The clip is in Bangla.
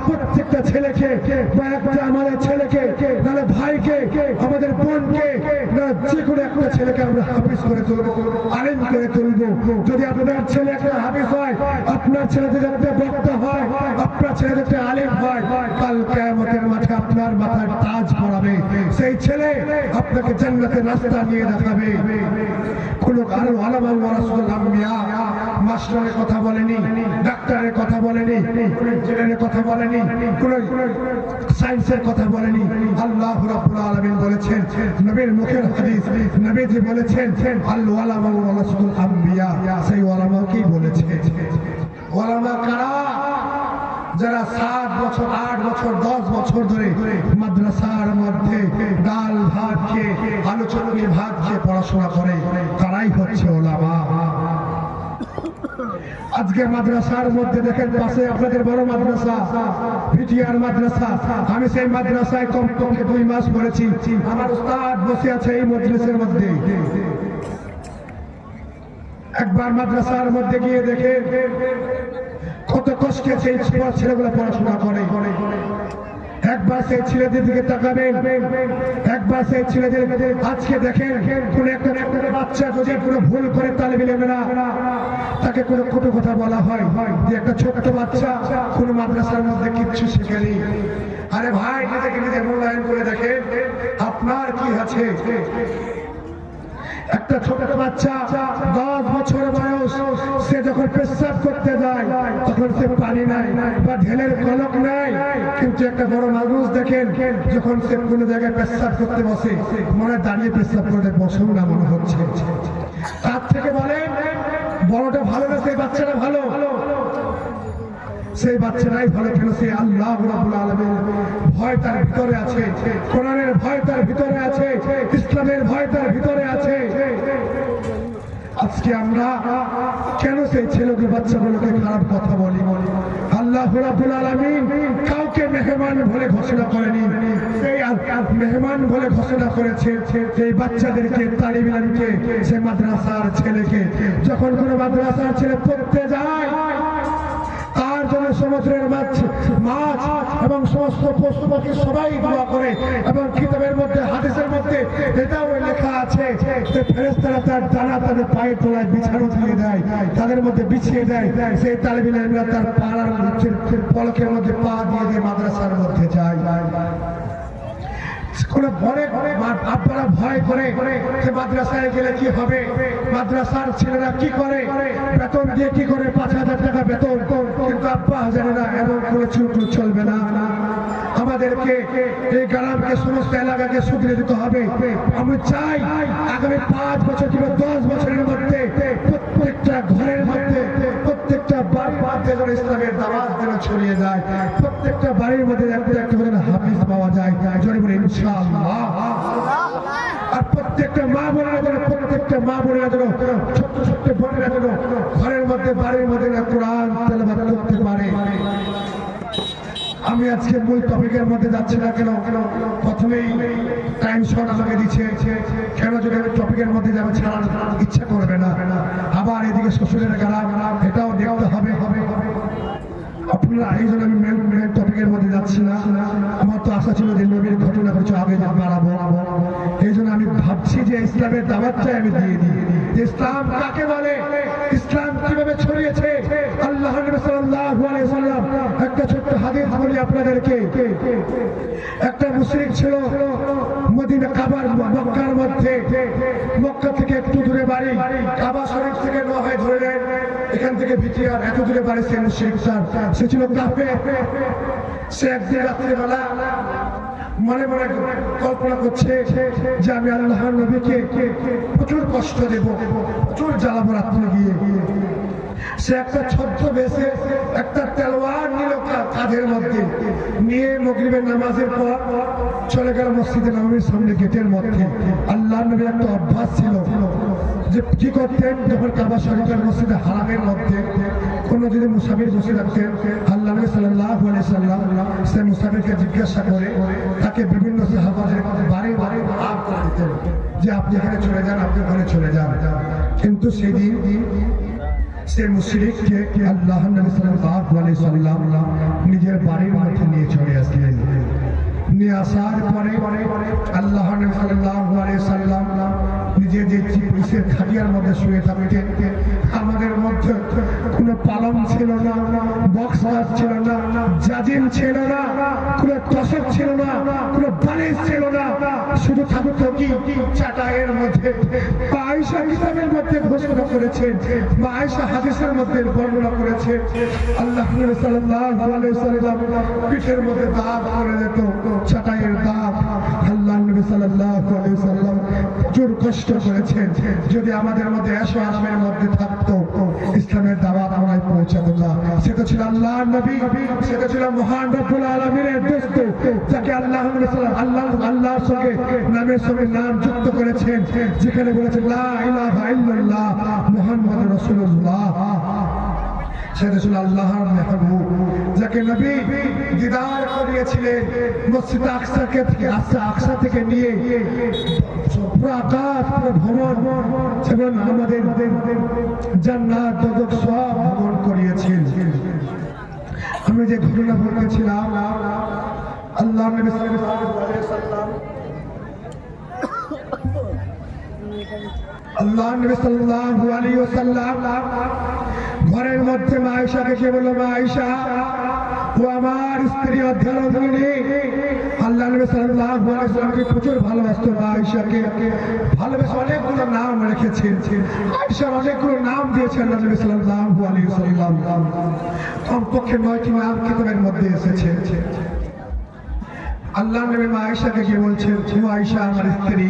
প্রত্যেকটা ছেলেকে বা একটা আমাদের ছেলেকে নাহলে ভাইকে আমাদের বোনকে যে কোনো একটা ছেলেকে আমরা হাফিজ করে তুলবো, আলেম করে তুলবো। যদি আপনার ছেলে একটা হাফিজ হয়, আপনার ছেলে যদি একটা বক্তা হয়, আপনার ছেলে যদি একটা আলেম হয়, কাল কিয়ামতের মাঠে আপনার মাথায় তাজ পরাবে। সেই ছেলে আপনাকে জান্নাতের রাস্তা নিয়ে দেখাবে। কোন আলেম ওয়ালামা ওয়ারাসাতুল আম্বিয়া, মাস্টারের কথা বলেনি, ডাক্তারের কথা বলেনি, ইঞ্জিনিয়ারের কথা বলেনি, কোন সায়েন্সের কথা বলেনি। আল্লাহ রাব্বুল আলামিন বলেছেন, নবীর মুখের হাদিস, নবীজি বলেছেন আল ওয়ালামা ওয়ারাসাতুল আম্বিয়া, সেই ওয়ালামাকেই বলেছে। ওয়ালামা কারা? যারা 7 বছর 8 বছর 10 বছর ধরে মাদ্রাসার মধ্যে ডাল ভাত খেয়ে, আলু চটনি ভাত খেয়ে পড়াশোনা করে, তারাই হচ্ছে ওলামা। আজকে মাদ্রাসার মধ্যে দেখেন পাশে আপনাদের বড় মাদ্রাসা, ভিটিআর মাদ্রাসা। আমি সেই মাদ্রাসায় কমপক্ষে 2 মাস পড়েছি। আমার উস্তাদ বসে আছে এই মজলিসের মধ্যে। একবার মাদ্রাসার মধ্যে গিয়ে দেখে কত কষ্টে সেই ছেলেগুলো পড়াশোনা করে। একবার সেই ছেলেদের দিকে তাকাবেন, একবার সেই ছেলেদের আজকে দেখেন কোন একটা বাচ্চা যদি কোনো ভুল করে তালিবে ইলমেরা তাকে কোনো কটু কথা বলা হয় যে একটা ছোট্ট বাচ্চা কোন মাদ্রাসার মধ্যে কিচ্ছু শেখেনি। আরে ভাই, নিজেকে নিজে মূল্যায়ন করে দেখেন আপনার কি আছে। একটা ছোট বাচ্চা 10 বছর বয়স, সে যখন পেশাব করতে যায় তখন সে পানি নাই বা ঢেলের কলক নাই, কিন্তু একটা বড় মানুষ দেখেন যখন সে কোনো জায়গায় পেশাব করতে বসে মনে দাঁড়িয়ে পেশাব করতে বসেও না মনে হচ্ছে। তার থেকে বলেন বড়টা ভালো না সেই বাচ্চাটা ভালো? সেই বাচ্চারাই ভালো। কেন? সে আল্লাহ রাব্বুল আলামিন ভয় তার ভিতরে আছে, কোরআনের ভয় তার ভিতরে আছে, ইসলামের ভয় তার ভিতরে আছে। আজকে আমরা কেন সেই ছেলেকে বাচ্চাগুলোকে খারাপ কথা বলি? আল্লাহ রাব্বুল আলামিন কাউকে মেহমান বলে ঘোষণা করেনি, সেই মেহমান বলে ঘোষণা করেছে এই বাচ্চাদেরকে, তালিব ইলমকে, সে মাদ্রাসার ছেলেকে। যখন কোনো মাদ্রাসার ছেলে পড়তে যায় তার জন্য সমুদ্রের মাছ এবং সমস্ত পশু পাখি সবাই দোয়া করে, এবং কিতাবের মধ্যে হাদিসের মধ্যে এটাও লেখা আছে যে ফেরেশতারা তার ডানা তাদের পায়ের তলায় বিছানো দিয়ে দেয়, তাদের মধ্যে বিছিয়ে দেয়। সেই তালিব ইলমরা তার পাড়ার পলকের মধ্যে পা দিয়ে দিয়ে মাদ্রাসার মধ্যে যায়। আপনারা ভয় করে যে মাদ্রাসায় গেলে কি হবে, মাদ্রাসার ছেলেরা কি করে, বেতন দিয়ে কি করে 5,000 টাকা বেতন, কিন্তু আব্বা হাজারেরা এমন করে চলবে না। আমাদেরকে এই গ্রামকে, সমস্ত এলাকাকে শুধরে দিতে হবে। আমি চাই আগামী 5 বছর কিংবা 10 বছরের মধ্যে প্রত্যেকটা ঘরের মধ্যে, প্রত্যেকটা বাড়িতে যেন ইসলামের দাওয়াত যেন ছড়িয়ে যায়, প্রত্যেকটা বাড়ির মধ্যে একটা একটা করে হাফিজ পাওয়া যায়, জোরে বলে ইনশাআল্লাহ। আর প্রত্যেকটা মা বোনেরা যেন, প্রত্যেকটা মা বোনেরা যেন, ছোট্ট ছোট্ট বোনেরা যেন ঘরের মধ্যে, বাড়ির মধ্যে কোরআন তেলাওয়াত করতে পারে। আমি আজকে মূল টপিকের মধ্যে যাচ্ছি না কেন, প্রথমেই টাইম শর্ট আমাকে দিচ্ছে। কেন? যদি আমি টপিকের মধ্যে যাবো ছাড়ার ইচ্ছা করবে না, আবার এদিকে শ্বশুরের গালাম, এটাও দেখতে হবে। আপনারা এই জন্য আমি মেন টপিকের মধ্যে যাচ্ছি না। আমার তো আশা ছিল যে নবীর ঘটনা কিছু আগে বাড়াবো, এই জন্য আমি ভাবছি যে ইসলামের দাওয়াতটাই আমি দিয়ে দিই। ইসলাম কাকে বলে, ইসলাম কিভাবে ছড়িয়েছে। আল্লাহ নবী সাল্লাল্লাহু আলাইহি ওয়াসাল্লাম, একটা ছোট্ট হাদিস বলি আপনাদেরকে। একটা মুশরিক ছিল মদিনা কাবার মক্কার মধ্যে, মক্কা থেকে একটু দূরে বাড়ি, কাবা শরীফ থেকে নয় ধরে নেন, এখান থেকে ভিটিআর এত দূরে বাড়ি। সে মুশরিক, সে ছিল কাফের। সে একদিন রাত্রিবেলা মনে মনে কল্পনা করছে যে আমি আল্লাহর নবীকে প্রচুর কষ্ট দেব, প্রচুর জ্বালাবো রাত্রে গিয়ে। সে একটা ছদ্মবেশে একটা তলোয়ার নিল কাঁধের মধ্যে, নিয়ে মাগরিবের নামাজের পর চলে গেল মসজিদে নববীর সামনে গেটের মধ্যে। আল্লাহর নবীর একটা অভ্যাস ছিল যে কি করতেন, যখন কাবা শরীফের মসজিদে হারামের মধ্যে কোনো যদি মুসাফির বসে থাকতেন, আল্লাহ নবী সাল্লাল্লাহু আলাইহি ওয়াসাল্লাম সে মুসাফিরকে জিজ্ঞাসা করে তাকে বিভিন্ন সাহাবাদের বাড়ি বাড়ি ভাগ করে দিতেন যে আপনি এখানে চলে যান, আপনি ওখানে চলে যান। কিন্তু সেদিন সে মুশরিককে আল্লাহ নবী সাল্লাল্লাহু আলাইহি সাল্লাম নিজের বাড়ির মধ্যে নিয়ে চলে আসলেন। নিয়ে আসার পরে আল্লাহ নবী সাল্লাল্লাহু আলাইহি সাল্লাম নিজে যে চিপিসের খাটিয়ার মধ্যে শুয়ে থাকতেন, আমাদের মধ্যে কোনো পালং ছিল না, বক্স ছিল না, জাজিম ছিল না, কোনো তসক ছিল না, কোনো বালিশ ছিল না, শুধু থাকতো কি চাটাইয়ের মধ্যে। মা আয়েশা কিতাবের মধ্যে ঘোষণা করেছেন, মা আয়েশা হাদিসের মধ্যে বর্ণনা করেছেন, আল্লাহ নবী সাল্লাল্লাহু আলাইহি সাল্লাম পিঠের মধ্যে দাগ করে দিত, চাটাইয়ের দাগ। আল্লাহ নবী সাল্লাল্লাহু আলাইহি সাল্লাম জোর কষ্ট করেছেন, যদি আমাদের মধ্যে এসো আরামের মধ্যে থাকতো ইসলামের দাওয়াত আমায় পৌঁছাতো না। সেটা ছিল আল্লাহর নবী, সেটা ছিল মহান রব্বুল আলামিনের দোস্ত, যাকে আল্লাহ আল্লাহর সঙ্গে নামের সঙ্গে নাম যুক্ত করেছেন, যেখানে বলেছেন লা ইলাহা ইল্লাল্লাহ মুহাম্মাদুর রাসূলুল্লাহ। সেটা ছিল আল্লাহর মেহবুব, যাকে নবী দিদার করিয়েছিলেন মসজিদ আকসা থেকে নিয়ে পুরো আকাশ, পুরো ভ্রমণ, যেমন আমাদের জান্নাত দোজখ সব ভ্রমণ করিয়েছেন। আমি যে ঘটনা বলতেছিলাম, আল্লাহ নবী সাল্লাল্লাহু আলাইহি সাল্লাম ঘরের মধ্যে মা আয়েশাকে কে বলল, মা আয়েশা ও আমার স্ত্রী অধ্যয়নী। আল্লাহ নবী সাল্লাল্লাহু আলাইহি সাল্লামকে প্রচুর ভালোবাসতো। মা আয়েশাকে ভালোবেসে অনেকগুলো নাম রেখেছেন, আয়েশার অনেকগুলো নাম দিয়েছেন আল্লাহ নবী সাল্লাল্লাহু আলাইহি সাল্লাম। কমপক্ষে 9টি নাম কিতাবের মধ্যে এসেছে। আল্লাহ নবী মা আয়েশাকে কে বলছেন, ও আয়েশা আমার স্ত্রী,